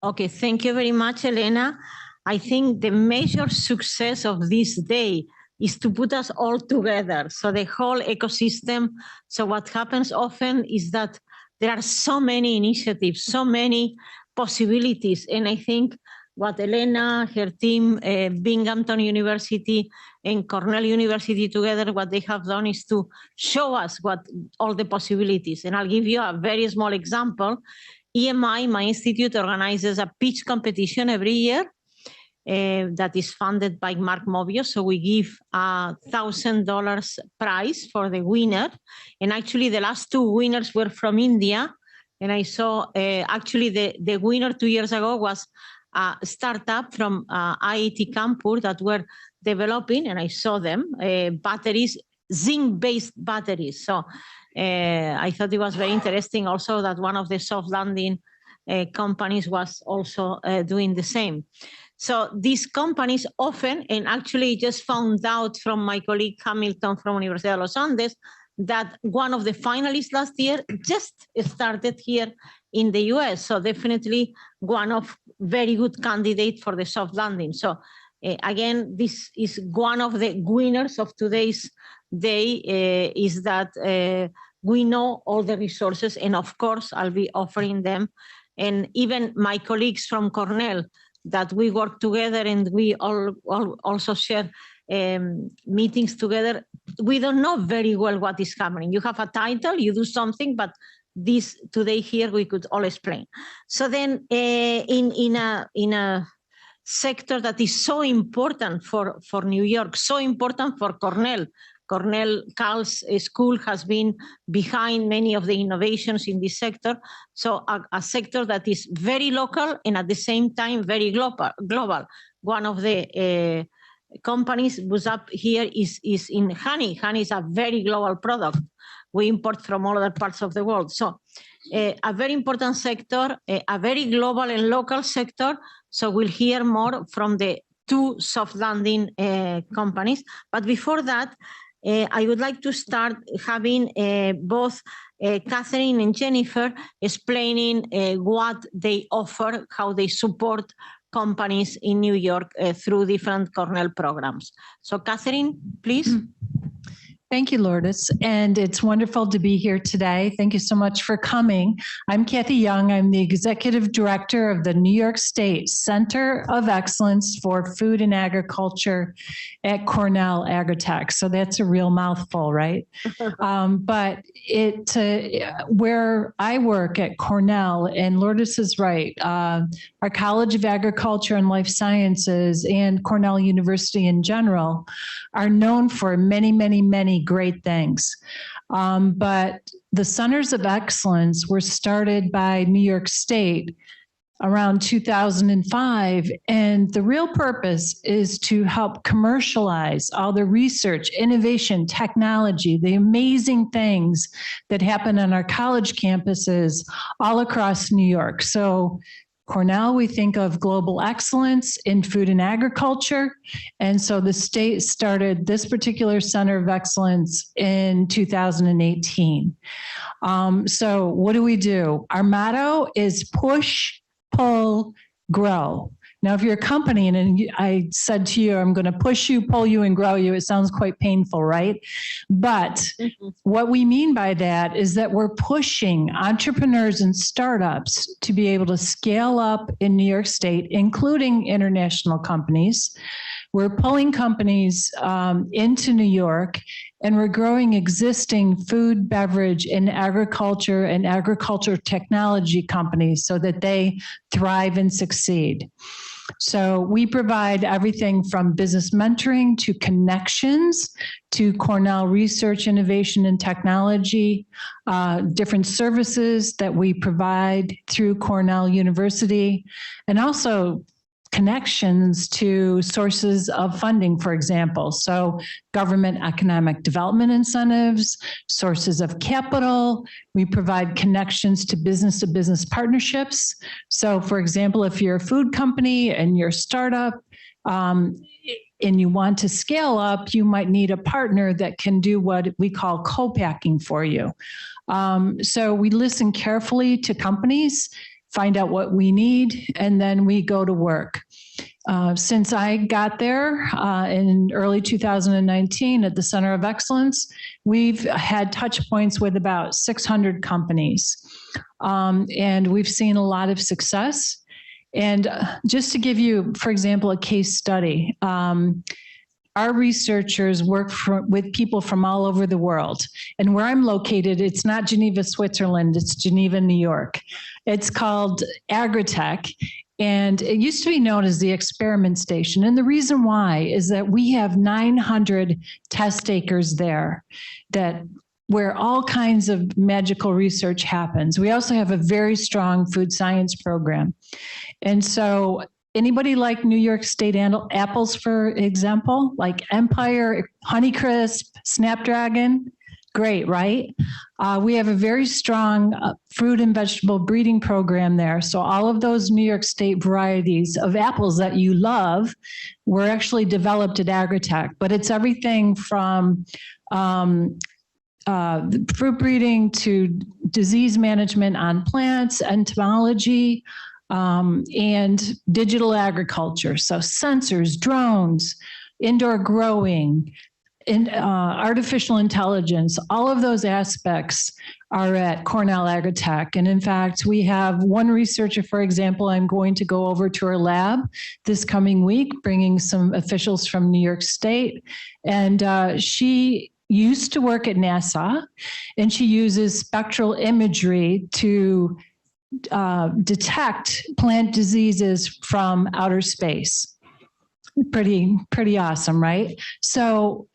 Okay, thank you very much, Elena. I think the major success of this day is to put us all together. So the whole ecosystem. So what happens often is that there are so many initiatives, so many possibilities. And I think what Elena, her team, Binghamton University and Cornell University together, what they have done is to show us what all the possibilities. And I'll give you a very small example. EMI, my institute, organizes a pitch competition every year that is funded by Mark Mobius. So we give $1,000 prize for the winner. And actually the last two winners were from India. And I saw actually the winner 2 years ago was a startup from IIT Kanpur that were developing, and I saw them, batteries, zinc-based batteries. So I thought it was very interesting also that one of the soft landing companies was also doing the same. So these companies often, and actually just found out from my colleague Hamilton from University of Los Andes, that one of the finalists last year just started here in the US. So definitely one of very good candidates for the soft landing. So again, this is one of the winners of today's day, is that we know all the resources, and of course I'll be offering them. And even my colleagues from Cornell, that we work together and we all also share meetings together. We don't know very well what is happening. You have a title, you do something, but this today here we could all explain. So then in a sector that is so important for New York, so important for Cornell. Carl's school has been behind many of the innovations in this sector. So a sector that is very local and at the same time very global. One of the companies was up here is in honey. Honey is a very global product. We import from all other parts of the world. So a very important sector, a very global and local sector. So we'll hear more from the two soft landing companies. But before that, I would like to start having both Catherine and Jennifer explaining what they offer, how they support companies in New York through different Cornell programs. So Catherine, please. Thank you, Lourdes. And it's wonderful to be here today. Thank you so much for coming. I'm Kathy Young. I'm the Executive Director of the New York State Center of Excellence for Food and Agriculture at Cornell Agritech. So that's a real mouthful, right? But where I work at Cornell, and Lourdes is right, our College of Agriculture and Life Sciences and Cornell University in general are known for many, many, many great things. But the Centers of Excellence were started by New York State around 2005. And the real purpose is to help commercialize all the research, innovation, technology, the amazing things that happen on our college campuses all across New York. So Cornell, we think of global excellence in food and agriculture. And so the state started this particular Center of Excellence in 2018. So what do? Our motto is push, pull, grow. Now, if you're a company and I said to you, I'm going to push you, pull you, and grow you, it sounds quite painful, right? But what we mean by that is that we're pushing entrepreneurs and startups to be able to scale up in New York State, including international companies. We're pulling companies into New York, and we're growing existing food, beverage, and agriculture technology companies so that they thrive and succeed. So we provide everything from business mentoring to connections to Cornell research, innovation, and technology, different services that we provide through Cornell University, and also connections to sources of funding, for example. So government economic development incentives, sources of capital. We provide connections to business partnerships. So for example, if you're a food company and you're a startup, and you want to scale up, you might need a partner that can do what we call co-packing for you. So we listen carefully to companies, find out what we need, and then we go to work. Since I got there in early 2019 at the Center of Excellence, we've had touch points with about 600 companies. And we've seen a lot of success. And just to give you, for example, a case study, our researchers work with people from all over the world. And where I'm located, it's not Geneva, Switzerland, it's Geneva, New York. It's called Agritech. And it used to be known as the Experiment Station. And the reason why is that we have 900 test acres there where all kinds of magical research happens. We also have a very strong food science program. And so anybody like New York State apples, for example, like Empire, Honeycrisp, Snapdragon? Great, right? We have a very strong fruit and vegetable breeding program there. So all of those New York State varieties of apples that you love were actually developed at Agritech. But it's everything from fruit breeding to disease management on plants, entomology, and digital agriculture. So sensors, drones, indoor growing, artificial intelligence, all of those aspects are at Cornell Agritech. And in fact, we have one researcher, for example, I'm going to go over to her lab this coming week, bringing some officials from New York State. And she used to work at NASA, and she uses spectral imagery to detect plant diseases from outer space. Pretty awesome, right? So,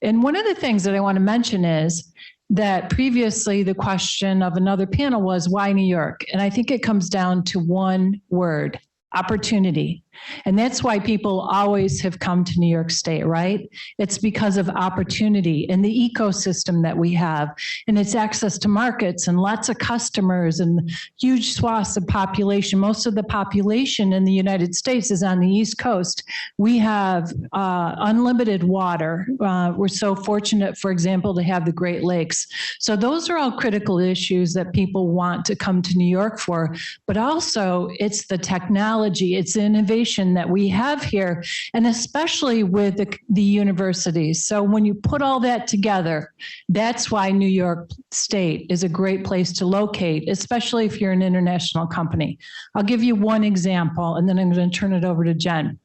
and one of the things that I want to mention is that previously the question of another panel was, why New York? And I think it comes down to one word: opportunity. And that's why people always have come to New York State, right? It's because of opportunity and the ecosystem that we have, and it's access to markets and lots of customers and huge swaths of population. Most of the population in the United States is on the East Coast. We have unlimited water. We're so fortunate, for example, to have the Great Lakes. So those are all critical issues that people want to come to New York for, but also it's the technology, it's the innovation that we have here, and especially with the universities. So when you put all that together, that's why New York State is a great place to locate, especially if you're an international company. I'll give you one example, and then I'm going to turn it over to Jen.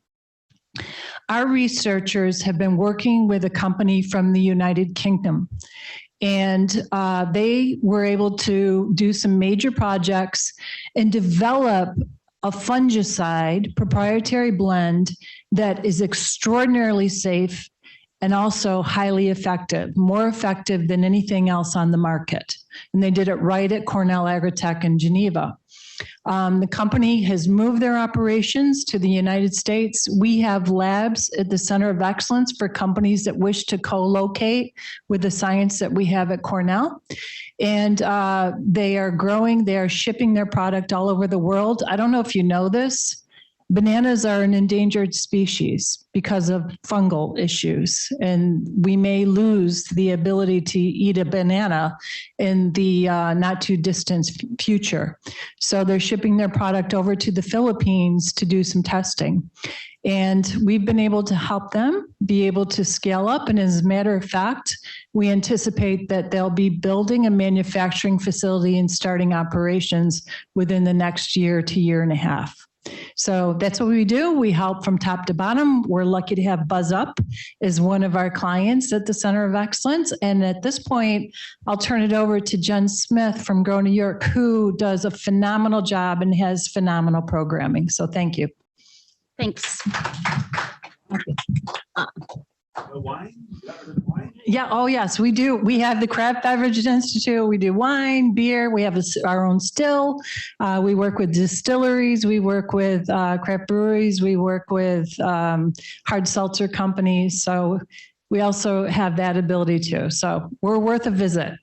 Our researchers have been working with a company from the United Kingdom, and they were able to do some major projects and develop a fungicide proprietary blend that is extraordinarily safe and also highly effective, more effective than anything else on the market. And they did it right at Cornell Agritech in Geneva. The company has moved their operations to the United States. We have labs at the Center of Excellence for companies that wish to co-locate with the science that we have at Cornell. And they are growing, they are shipping their product all over the world. I don't know if you know this, bananas are an endangered species because of fungal issues, and we may lose the ability to eat a banana in the not too distant future. So they're shipping their product over to the Philippines to do some testing. And we've been able to help them be able to scale up. And as a matter of fact, we anticipate that they'll be building a manufacturing facility and starting operations within the next year to year and a half. So that's what we do. We help from top to bottom. We're lucky to have Buzz Up as one of our clients at the Center of Excellence. And at this point, I'll turn it over to Jen Smith from Grow New York, who does a phenomenal job and has phenomenal programming. So thank you. Thanks. Wine? Yeah. Oh, yes, we do. We have the Craft Beverage Institute. We do wine, beer. We have our own still. We work with distilleries. We work with craft breweries. We work with hard seltzer companies. So we also have that ability too. So we're worth a visit.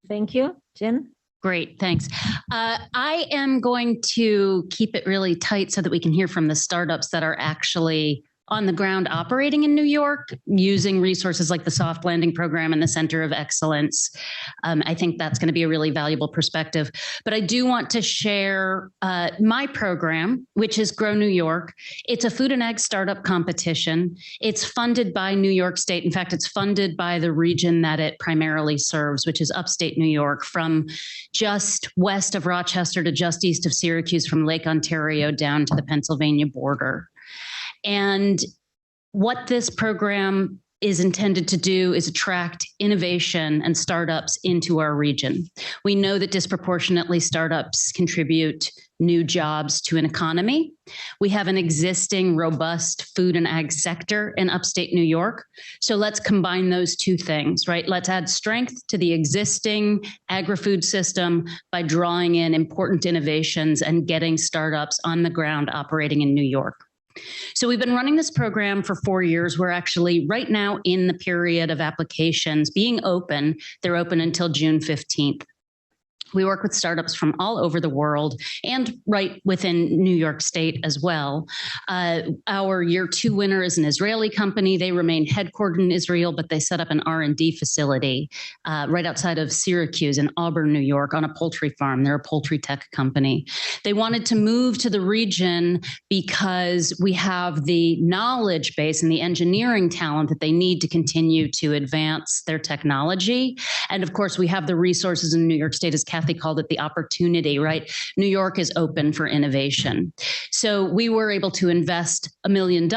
Thank you, Jen. Great, thanks. I am going to keep it really tight so that we can hear from the startups that are actually on the ground operating in New York using resources like the Soft Landing Program and the Center of Excellence. I think that's going to be a really valuable perspective. But I do want to share my program, which is Grow New York. It's a food and ag startup competition. It's funded by New York State. In fact, it's funded by the region that it primarily serves, which is upstate New York, from just west of Rochester to just east of Syracuse, from Lake Ontario down to the Pennsylvania border. And what this program is intended to do is attract innovation and startups into our region. We know that disproportionately startups contribute new jobs to an economy. We have an existing robust food and ag sector in upstate New York. So let's combine those two things, right? Let's add strength to the existing agri-food system by drawing in important innovations and getting startups on the ground operating in New York. So we've been running this program for 4 years. We're actually right now in the period of applications being open. They're open until June 15th. We work with startups from all over the world and right within New York State as well. Our year 2 winner is an Israeli company. They remain headquartered in Israel, but they set up an R&D facility right outside of Syracuse in Auburn, New York, on a poultry farm. They're a poultry tech company. They wanted to move to the region because we have the knowledge base and the engineering talent that they need to continue to advance their technology. And of course, we have the resources in New York State, as Kathy called it, the opportunity, right? New York is open for innovation. So we were able to invest $1 million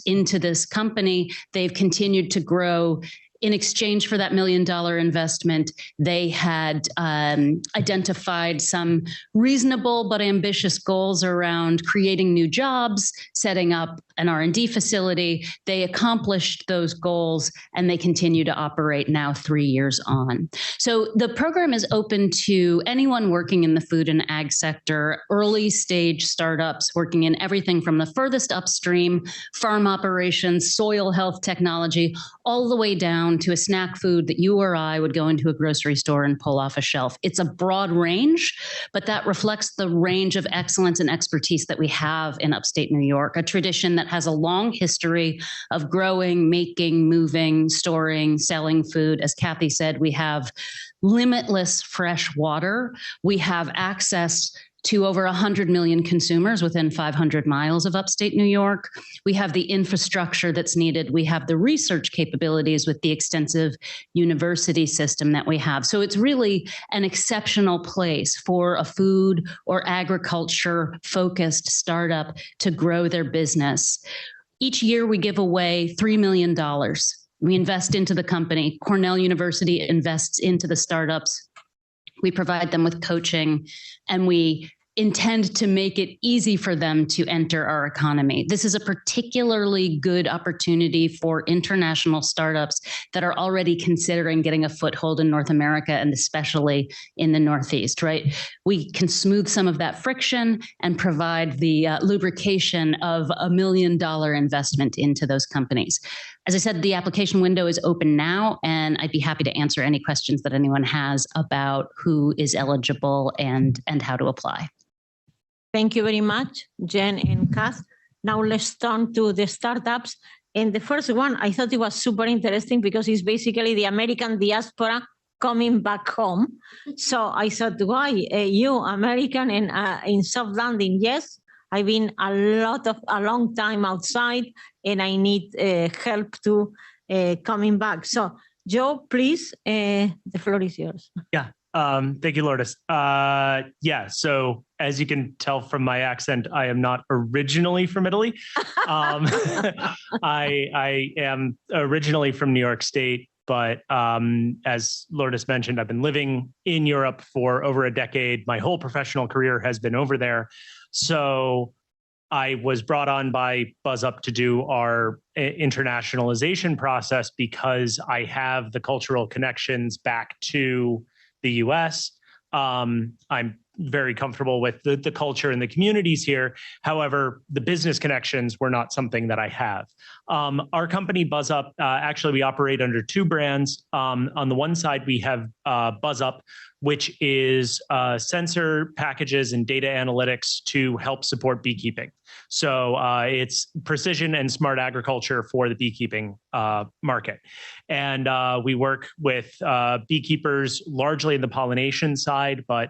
into this company. They've continued to grow. In exchange for that $1 million investment, they had identified some reasonable but ambitious goals around creating new jobs, setting up an R&D facility. They accomplished those goals, and they continue to operate now 3 years on. So the program is open to anyone working in the food and ag sector, early stage startups working in everything from the furthest upstream, farm operations, soil health technology, all the way down to a snack food that you or I would go into a grocery store and pull off a shelf. It's a broad range, but that reflects the range of excellence and expertise that we have in upstate New York, a tradition that has a long history of growing, making, moving, storing, selling food. As Kathy said, we have limitless fresh water. We have access to over 100 million consumers within 500 miles of upstate New York. We have the infrastructure that's needed. We have the research capabilities with the extensive university system that we have. So it's really an exceptional place for a food or agriculture focused startup to grow their business. Each year we give away $3 million. We invest into the company. Cornell University invests into the startups. We provide them with coaching, and we intend to make it easy for them to enter our economy. This is a particularly good opportunity for international startups that are already considering getting a foothold in North America, and especially in the Northeast, right? We can smooth some of that friction and provide the lubrication of $1 million investment into those companies. As I said, the application window is open now, and I'd be happy to answer any questions that anyone has about who is eligible and how to apply. Thank you very much, Jen and Kath. Now let's turn to the startups. And the first one, I thought it was super interesting because it's basically the American diaspora coming back home. So I thought, why you American and in soft landing? Yes, I've been a long time outside, and I need help to coming back. So Joe, please, the floor is yours. Yeah. Thank you, Lourdes. Yeah, so as you can tell from my accent, I am not originally from Italy. I am originally from New York State, but as Lourdes mentioned, I've been living in Europe for over a decade. My whole professional career has been over there. So I was brought on by BuzzUp to do our internationalization process because I have the cultural connections back to the US. I'm very comfortable with the culture and the communities here. However, the business connections were not something that I have. Our company BuzzUp, actually we operate under two brands. On the one side, we have BuzzUp, which is sensor packages and data analytics to help support beekeeping. So it's precision and smart agriculture for the beekeeping market. And we work with beekeepers largely in the pollination side, but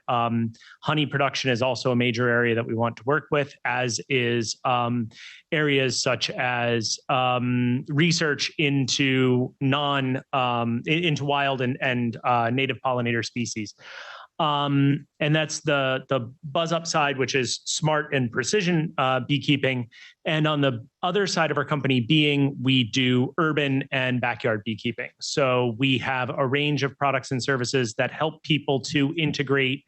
honey production is also a major area that we want to work with, as is areas such as research into into wild and native pollinator species. And that's the BuzzUp side, which is smart and precision beekeeping. And on the other side of our company we do urban and backyard beekeeping. So we have a range of products and services that help people to integrate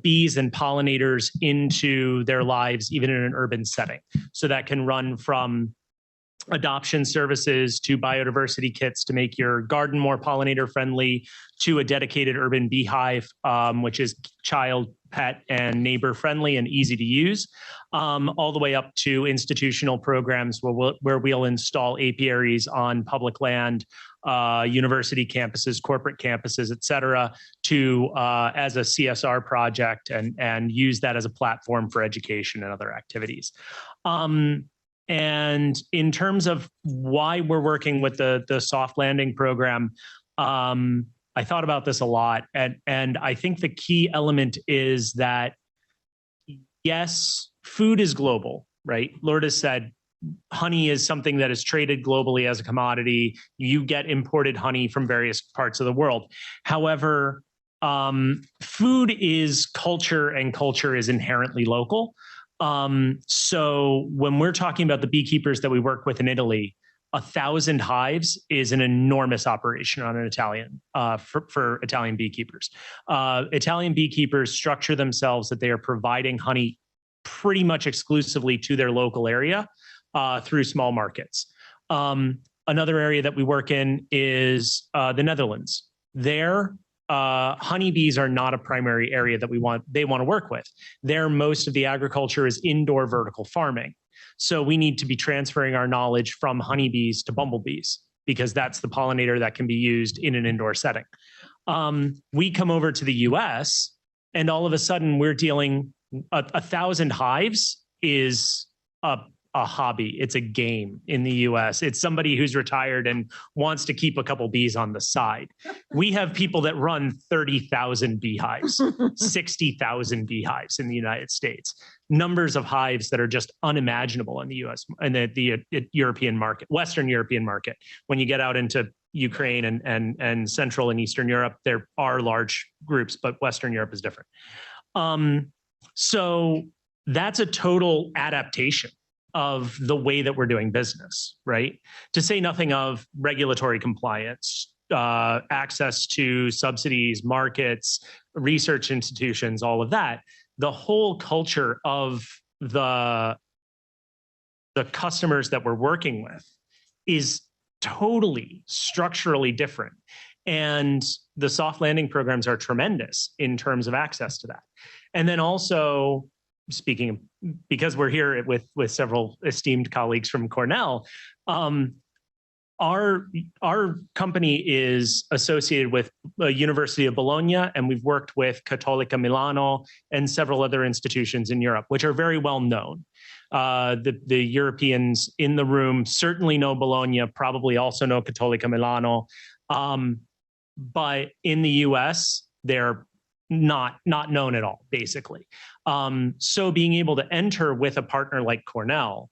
bees and pollinators into their lives, even in an urban setting. So that can run from adoption services to biodiversity kits to make your garden more pollinator friendly, to a dedicated urban beehive, which is child, pet, and neighbor friendly and easy to use, all the way up to institutional programs where we'll install apiaries on public land, university campuses, corporate campuses, et cetera, to as a CSR project and use that as a platform for education and other activities. And in terms of why we're working with the soft landing program, I thought about this a lot. And I think the key element is that, yes, food is global, right? Lourdes said, honey is something that is traded globally as a commodity. You get imported honey from various parts of the world. However, food is culture, and culture is inherently local. So when we're talking about the beekeepers that we work with in Italy, 1,000 hives is an enormous operation on an Italian for Italian beekeepers. Italian beekeepers structure themselves that they are providing honey pretty much exclusively to their local area through small markets. Another area that we work in is the Netherlands. There, honeybees are not a primary area that they want to work with. There, most of the agriculture is indoor vertical farming. So we need to be transferring our knowledge from honeybees to bumblebees, because that's the pollinator that can be used in an indoor setting. We come over to the US, and all of a sudden we're dealing, 1,000 hives is a hobby. It's a game in the US. It's somebody who's retired and wants to keep a couple bees on the side. We have people that run 30,000 beehives, 60,000 beehives in the United States. Numbers of hives that are just unimaginable in the US and the European market, Western European market. When you get out into Ukraine and Central and Eastern Europe, there are large groups, but Western Europe is different. So that's a total adaptation of the way that we're doing business, right? To say nothing of regulatory compliance, access to subsidies, markets, research institutions, all of that. The whole culture of the customers that we're working with is totally structurally different. And the soft landing programs are tremendous in terms of access to that. And then also, speaking, because we're here with several esteemed colleagues from Cornell, our company is associated with the University of Bologna, and we've worked with Cattolica Milano and several other institutions in Europe, which are very well known. The Europeans in the room certainly know Bologna, probably also know Cattolica Milano, but in the US, they're not known at all, basically. So being able to enter with a partner like Cornell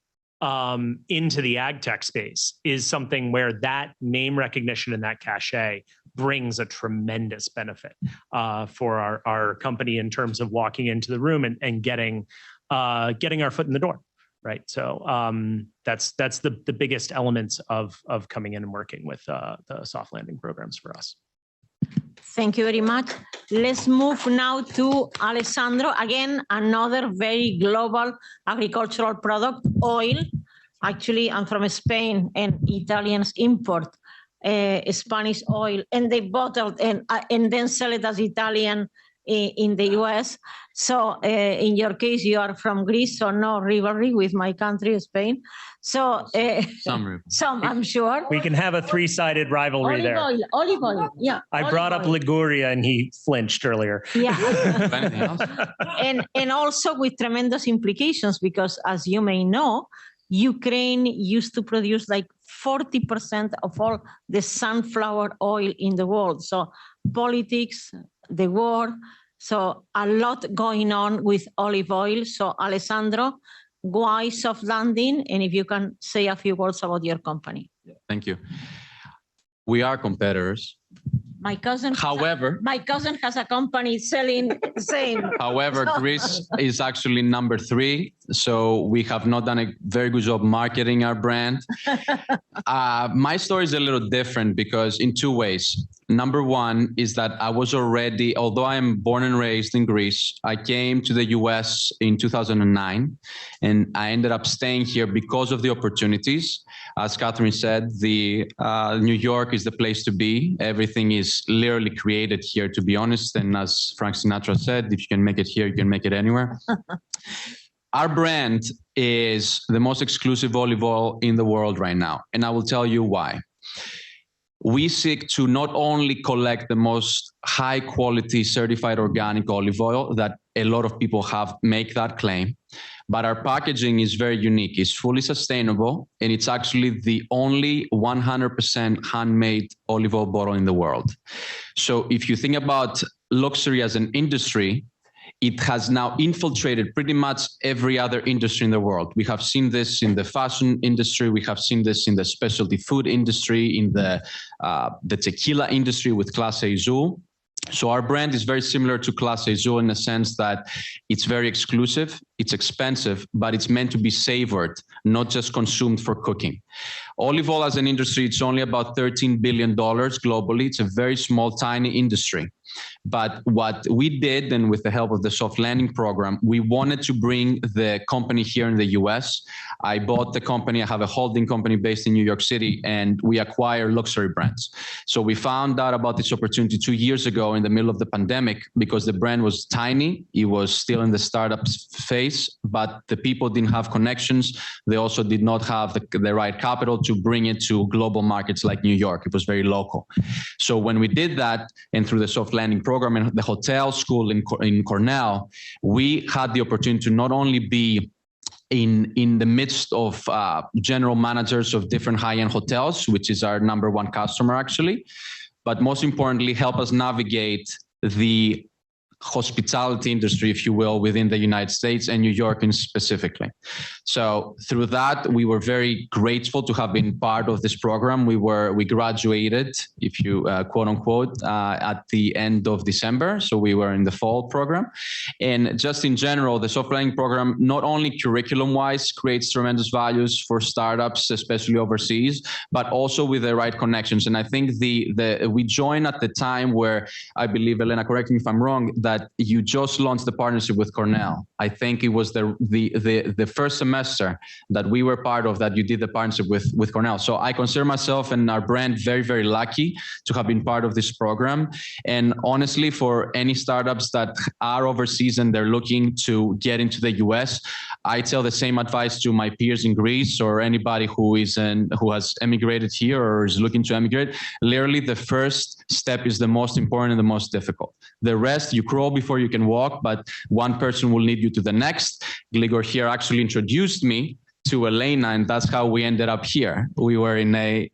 into the ag tech space is something where that name recognition and that cachet brings a tremendous benefit for our company in terms of walking into the room and getting our foot in the door, right? So that's the biggest elements of coming in and working with the soft landing programs for us. Thank you very much. Let's move now to Alessandro. Again, another very global agricultural product, oil. Actually, I'm from Spain, and Italians import Spanish oil, and they bottle and then sell it as Italian in the US. So in your case, you are from Greece, so no rivalry with my country, Spain. So some, I'm sure. We can have a three-sided rivalry there. Olive oil, yeah. I brought up Liguria and he flinched earlier. Yeah. Anything else? and also with tremendous implications, because as you may know, Ukraine used to produce like 40% of all the sunflower oil in the world. So politics, the war, so a lot going on with olive oil. So Alessandro, why soft landing? And if you can say a few words about your company. Thank you. We are competitors. My cousin has a company selling the same. However, Greece is actually number 3. So we have not done a very good job marketing our brand. My story is a little different because in 2 ways. Number one is that I was already, although I am born and raised in Greece, I came to the US in 2009, and I ended up staying here because of the opportunities. As Catherine said, New York is the place to be. Everything is literally created here, to be honest. And as Frank Sinatra said, if you can make it here, you can make it anywhere. Our brand is the most exclusive olive oil in the world right now. And I will tell you why. We seek to not only collect the most high quality certified organic olive oil that a lot of people make that claim, but our packaging is very unique. It's fully sustainable, and it's actually the only 100% handmade olive oil bottle in the world. So if you think about luxury as an industry, it has now infiltrated pretty much every other industry in the world. We have seen this in the fashion industry. We have seen this in the specialty food industry, in the tequila industry with Clase Azul. So our brand is very similar to Clase Azul in the sense that it's very exclusive, it's expensive, but it's meant to be savored, not just consumed for cooking. Olive oil as an industry, it's only about $13 billion globally. It's a very small, tiny industry. But what we did, and with the help of the soft landing program, we wanted to bring the company here in the US. I bought the company. I have a holding company based in New York City, and we acquire luxury brands. So we found out about this opportunity 2 years ago in the middle of the pandemic because the brand was tiny. It was still in the startup phase, but the people didn't have connections. They also did not have the right capital to bring it to global markets like New York. It was very local. So when we did that, and through the soft landing program and the hotel school in Cornell, we had the opportunity to not only be in the midst of general managers of different high-end hotels, which is our number one customer actually, but most importantly, help us navigate the hospitality industry, if you will, within the United States and New York specifically. So through that, we were very grateful to have been part of this program. We graduated, if you quote unquote, at the end of December. So we were in the fall program. And just in general, the soft landing program, not only curriculum wise, creates tremendous values for startups, especially overseas, but also with the right connections. And I think we joined at the time where, I believe, Elena, correct me if I'm wrong, that you just launched the partnership with Cornell. I think it was the first semester that we were part of that you did the partnership with Cornell. So I consider myself and our brand very, very lucky to have been part of this program. And honestly, for any startups that are overseas and they're looking to get into the US, I tell the same advice to my peers in Greece or anybody who has emigrated here or is looking to emigrate. Literally, the first step is the most important and the most difficult. The rest, you crawl before you can walk, but one person will lead you to the next. Gligor here actually introduced me to Elena, and that's how we ended up here. We were in a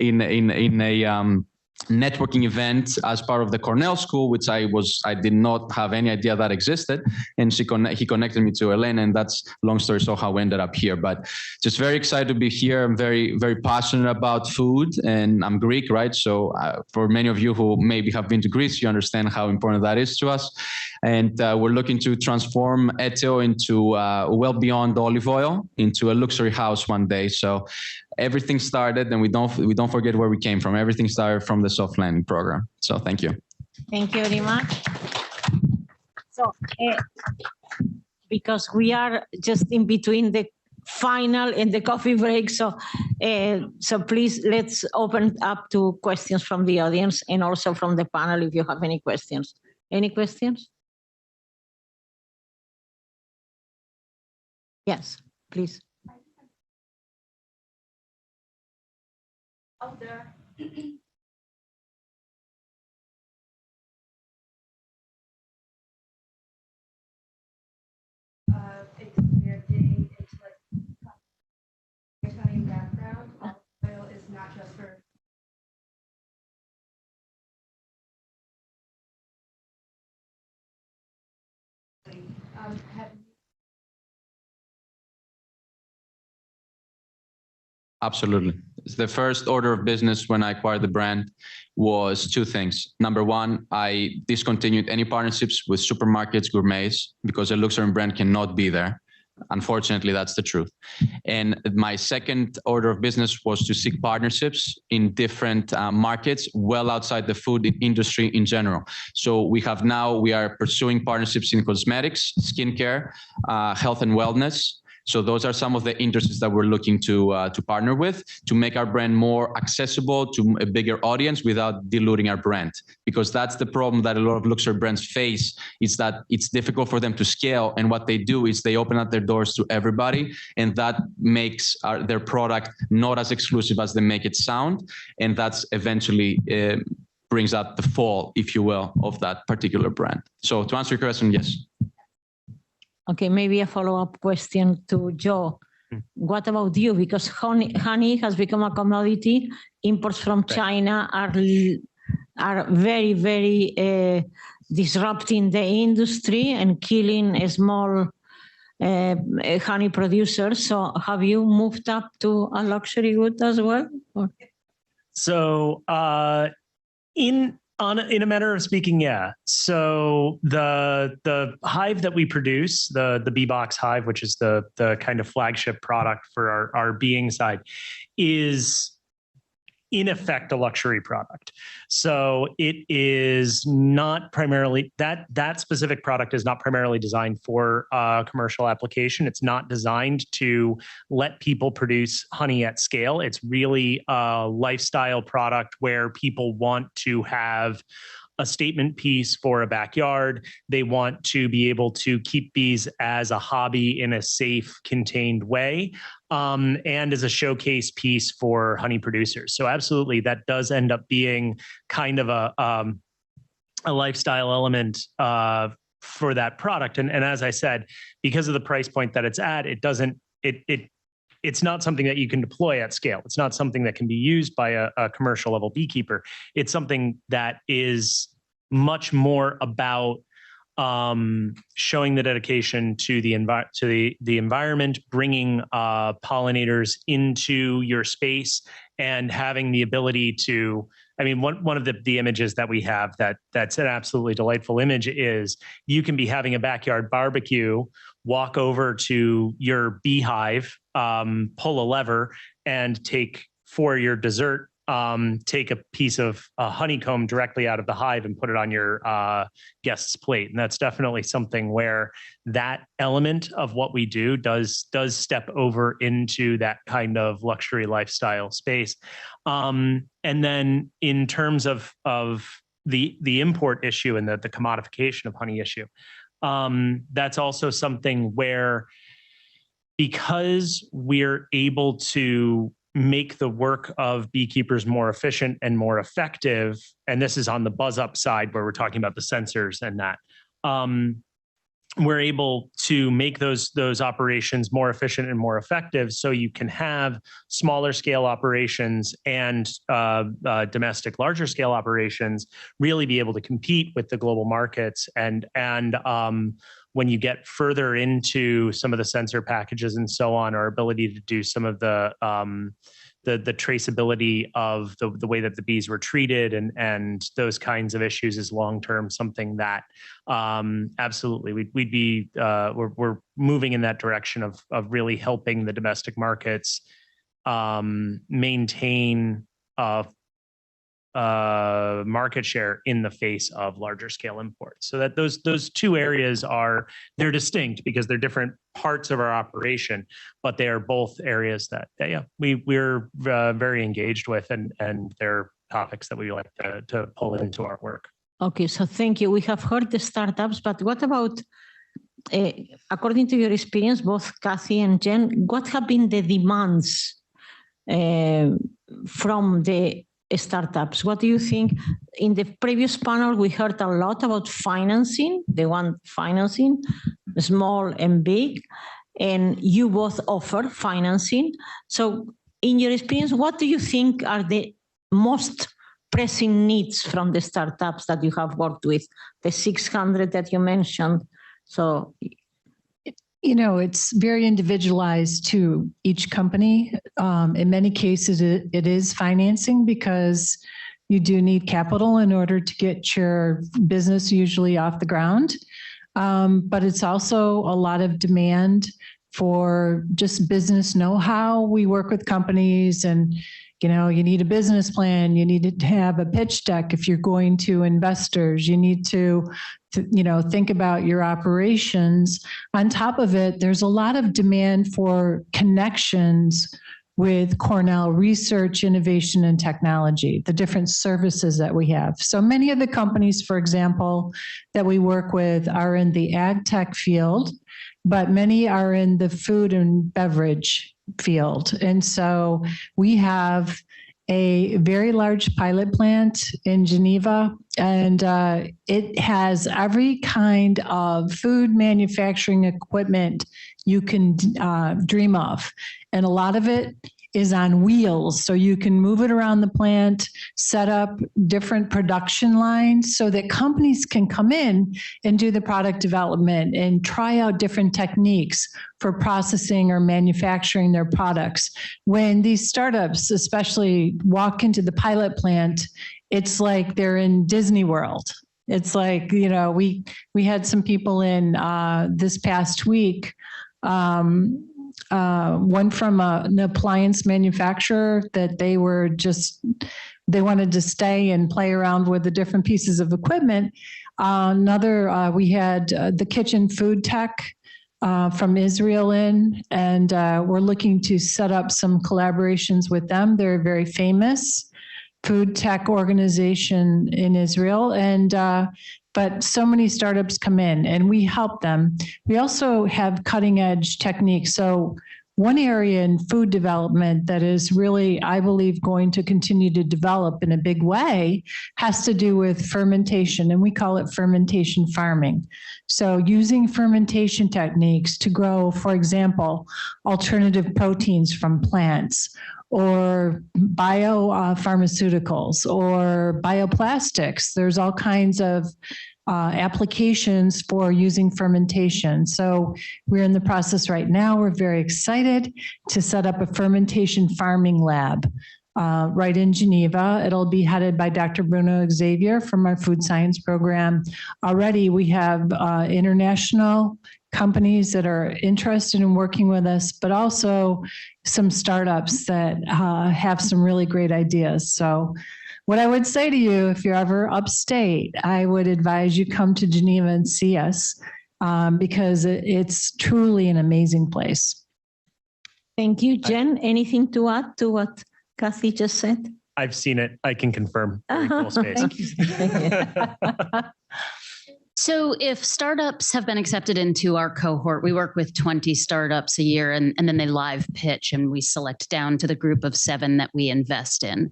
networking event as part of the Cornell School, which I did not have any idea that existed. And he connected me to Elena, and that's long story short how we ended up here. But just very excited to be here. I'm very, very passionate about food, and I'm Greek, right? So for many of you who maybe have been to Greece, you understand how important that is to us. And we're looking to transform Etio into well beyond olive oil, into a luxury house one day. So everything started, and we don't forget where we came from. Everything started from the soft landing program. So thank you. Thank you very much. So because we are just in between the final and the coffee break, so please let's open up to questions from the audience and also from the panel if you have any questions. Any questions? Yes, please. Out there. It's their day, it's like Italian background. Oil is not just for have Absolutely. The first order of business when I acquired the brand was two things. Number one, I discontinued any partnerships with supermarkets, gourmets, because a luxury brand cannot be there. Unfortunately, that's the truth. And my second order of business was to seek partnerships in different markets, well outside the food industry in general. So we are pursuing partnerships in cosmetics, skincare, health and wellness. So those are some of the industries that we're looking to partner with to make our brand more accessible to a bigger audience without diluting our brand. Because that's the problem that a lot of luxury brands face, is that it's difficult for them to scale. And what they do is they open up their doors to everybody, and that makes their product not as exclusive as they make it sound. And that's eventually brings out the fall, if you will, of that particular brand. So to answer your question, yes. Okay, maybe a follow-up question to Joe. What about you? Because honey has become a commodity. Imports from China are very, very disrupting the industry and killing small honey producers. So have you moved up to a luxury good as well? Or? So in a manner of speaking, yeah. So the hive that we produce, the bee box hive, which is the kind of flagship product for our being side, is in effect a luxury product. So it is not primarily that specific product is not primarily designed for commercial application. It's not designed to let people produce honey at scale. It's really a lifestyle product where people want to have a statement piece for a backyard. They want to be able to keep bees as a hobby in a safe, contained way, and as a showcase piece for honey producers. So absolutely, that does end up being kind of a lifestyle element for that product. And as I said, because of the price point that it's at, it's not something that you can deploy at scale. It's not something that can be used by a commercial level beekeeper. It's something that is much more about showing the dedication to the environment, bringing pollinators into your space, and having the ability to. I mean, one of the images that we have that's an absolutely delightful image is you can be having a backyard barbecue, walk over to your beehive, pull a lever, and take for your dessert, take a piece of honeycomb directly out of the hive and put it on your guest's plate. And that's definitely something where that element of what we do does step over into that kind of luxury lifestyle space. And then in terms of the import issue and the commodification of honey issue, that's also something where, because we're able to make the work of beekeepers more efficient and more effective, and this is on the buzz up side where we're talking about the sensors and that, we're able to make those operations more efficient and more effective, so you can have smaller scale operations and domestic larger scale operations really be able to compete with the global markets. And when you get further into some of the sensor packages and so on, our ability to do some of the traceability of the way that the bees were treated and those kinds of issues is long-term something that absolutely we're moving in that direction of really helping the domestic markets maintain market share in the face of larger scale imports. So that those two areas they're distinct because they're different parts of our operation, but they are both areas that we're very engaged with, and they're topics that we like to pull into our work. Okay, so thank you. We have heard the startups, but what about according to your experience, both Kathy and Jen, what have been the demands from the startups? What do you think? In the previous panel, we heard a lot about financing. They want financing, small and big, and you both offer financing. So in your experience, what do you think are the most pressing needs from the startups that you have worked with, the 600 that you mentioned? So, you know, it's very individualized to each company. In many cases, it is financing because you do need capital in order to get your business usually off the ground. But it's also a lot of demand for just business know-how. We work with companies and, you know, you need a business plan, you need to have a pitch deck if you're going to investors, you need to you know, think about your operations. On top of it, there's a lot of demand for connections with Cornell research, innovation, and technology, the different services that we have. So many of the companies, for example, that we work with are in the ag tech field, but many are in the food and beverage field. And so we have a very large pilot plant in Geneva, and it has every kind of food manufacturing equipment you can dream of. And a lot of it is on wheels, so you can move it around the plant, set up different production lines so that companies can come in and do the product development and try out different techniques for processing or manufacturing their products. When these startups especially walk into the pilot plant, it's like they're in Disney World. It's like, you know, we had some people in this past week, one from an appliance manufacturer that they wanted to stay and play around with the different pieces of equipment. Another, we had the kitchen food tech from Israel in, and we're looking to set up some collaborations with them. They're a very famous food tech organization in Israel, and but so many startups come in and we help them. We also have cutting edge techniques. So one area in food development that is really, I believe, going to continue to develop in a big way has to do with fermentation, and we call it fermentation farming. So using fermentation techniques to grow, for example, alternative proteins from plants, or biopharmaceuticals, or bioplastics. There's all kinds of applications for using fermentation. So we're in the process right now. We're very excited to set up a fermentation farming lab right in Geneva. It'll be headed by Dr. Bruno Xavier from our food science program. Already we have international companies that are interested in working with us, but also some startups that have some really great ideas. So what I would say to you, if you're ever upstate, I would advise you come to Geneva and see us because it's truly an amazing place. thank you, Jen. Anything to add to what Kathy just said? I've seen it. I can confirm. Very cool space. Thank you. So if startups have been accepted into our cohort, we work with 20 startups a year, and then they live pitch and we select down to the group of 7 that we invest in.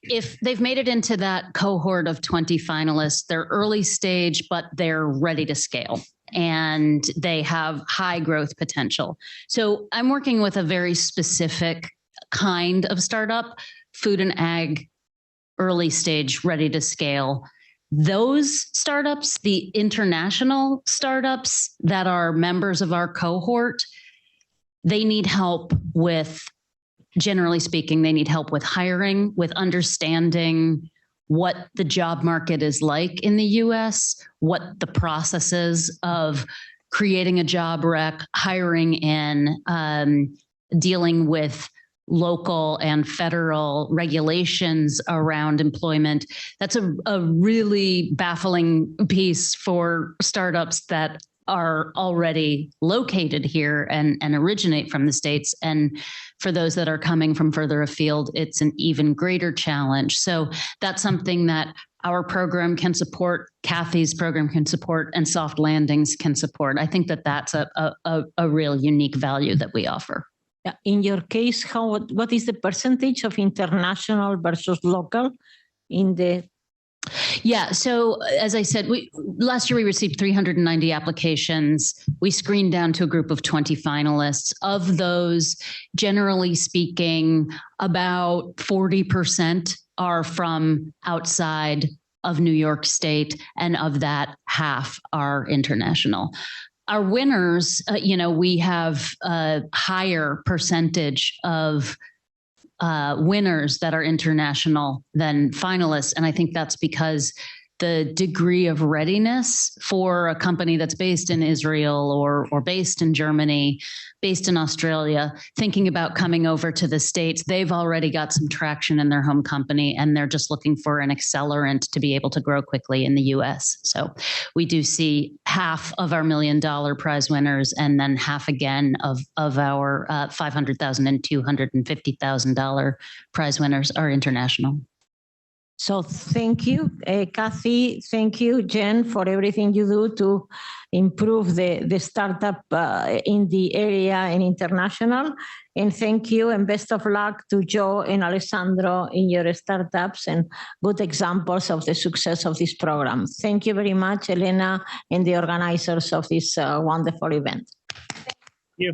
If they've made it into that cohort of 20 finalists, they're early stage, but they're ready to scale and they have high growth potential. So I'm working with a very specific kind of startup, food and ag, early stage, ready to scale. Those startups, the international startups that are members of our cohort, they need help with, generally speaking, they need help with hiring, with understanding what the job market is like in the US, what the process is of creating a job rec, hiring in, dealing with local and federal regulations around employment. That's a really baffling piece for startups that are already located here and originate from the States. And for those that are coming from further afield, it's an even greater challenge. So that's something that our program can support, Kathy's program can support, and Soft Landings can support. I think that that's a real unique value that we offer. Yeah, in your case, what is the percentage of international versus local in the? Yeah. So as I said, last year we received 390 applications. We screened down to a group of 20 finalists. Of those, generally speaking, about 40% are from outside of New York State, and of that, half are international. Our winners, we have a higher percentage of winners that are international than finalists. And I think that's because the degree of readiness for a company that's based in Israel or based in Germany, based in Australia, thinking about coming over to the States, they've already got some traction in their home company, and they're just looking for an accelerant to be able to grow quickly in the US. So we do see half of our $1 million prize winners, and then half again of our $500,000 and $250,000 prize winners are international. So thank you, Kathy. Thank you, Jen, for everything you do to improve the startup in the area and international. And thank you and best of luck to Joe and Alessandro in your startups and good examples of the success of this program. Thank you very much, Elena, and the organizers of this wonderful event. Thank you.